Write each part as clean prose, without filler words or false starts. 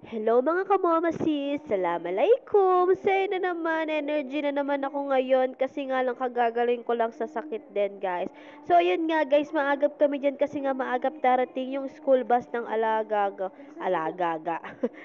Hello mga kamamasis! Assalamualaikum! Sa'yo na naman, energy na naman ako ngayon kasi nga lang kagagaling ko lang sa sakit din guys. So yun nga guys, maagap kami dyan kasi nga maagap darating yung school bus ng alagaga,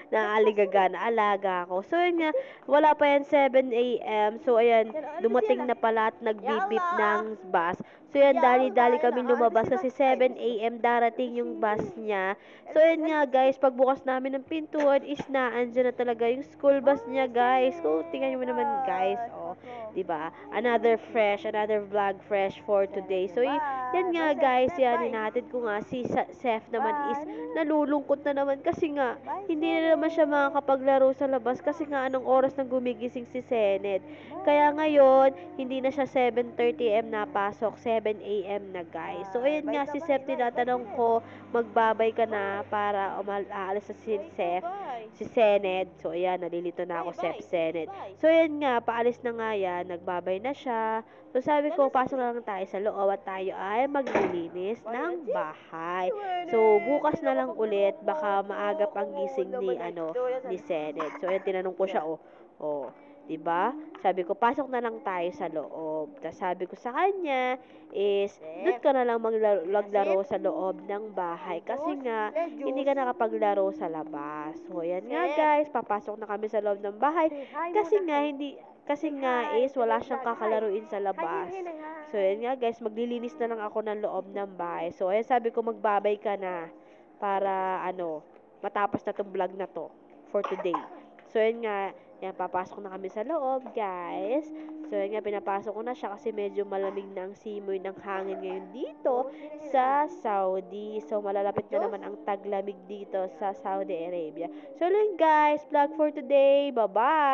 na aligaga na alaga ko. So yun nga, wala pa yan 7 a.m. So ayan, dumating na pala at nagbibip ng bus. So yan, dali-dali kami lumabas kasi 7 a.m. darating yung bus niya. So yun nga guys, pagbukas namin ng pintuan is na andyan na talaga yung school bus niya guys. So tingnan mo naman guys, oh, 'di ba? Another vlog fresh for today. So yan nga guys, yan hinatid ko nga si Seth naman is nalulungkot na naman kasi nga hindi na naman siya makakapaglaro sa labas kasi nga anong oras nang gumigising si Sened. Kaya ngayon, hindi na siya 7:30 am napasok, 7 a.m. na guys. So ayun nga si Seth, tinatanong ko magbabay ka na para aalis na si Sened. So, ayan, nalilito na ako, Sened. So, ayan nga, paalis na nga yan, nagbabay na siya. So, sabi ko, pasok na lang tayo sa loob at tayo ay maglilinis ng bahay. So, bukas na lang ulit, baka maaga pang gising ni Sened. So, ayan, tinanong ko siya, oh, 'di ba? Sabi ko, pasok na lang tayo sa loob. Tapos sabi ko sa kanya is, doon ka na lang maglaro sa loob ng bahay kasi nga, hindi ka nakapaglaro sa labas. So, yan nga guys, papasok na kami sa loob ng bahay kasi nga is wala siyang kakalaruin sa labas. So, yan nga guys, maglilinis na lang ako ng loob ng bahay. So, ayan, sabi ko magbabay ka na para matapos na tong vlog na to for today. So, yan nga, yan, papasok na kami sa loob, guys. So, yan nga, pinapasok ko na siya kasi medyo malamig na ang simoy ng hangin ngayon dito sa Saudi. So, malalapit na naman ang taglamig dito sa Saudi Arabia. So, yun guys, vlog for today. Bye-bye!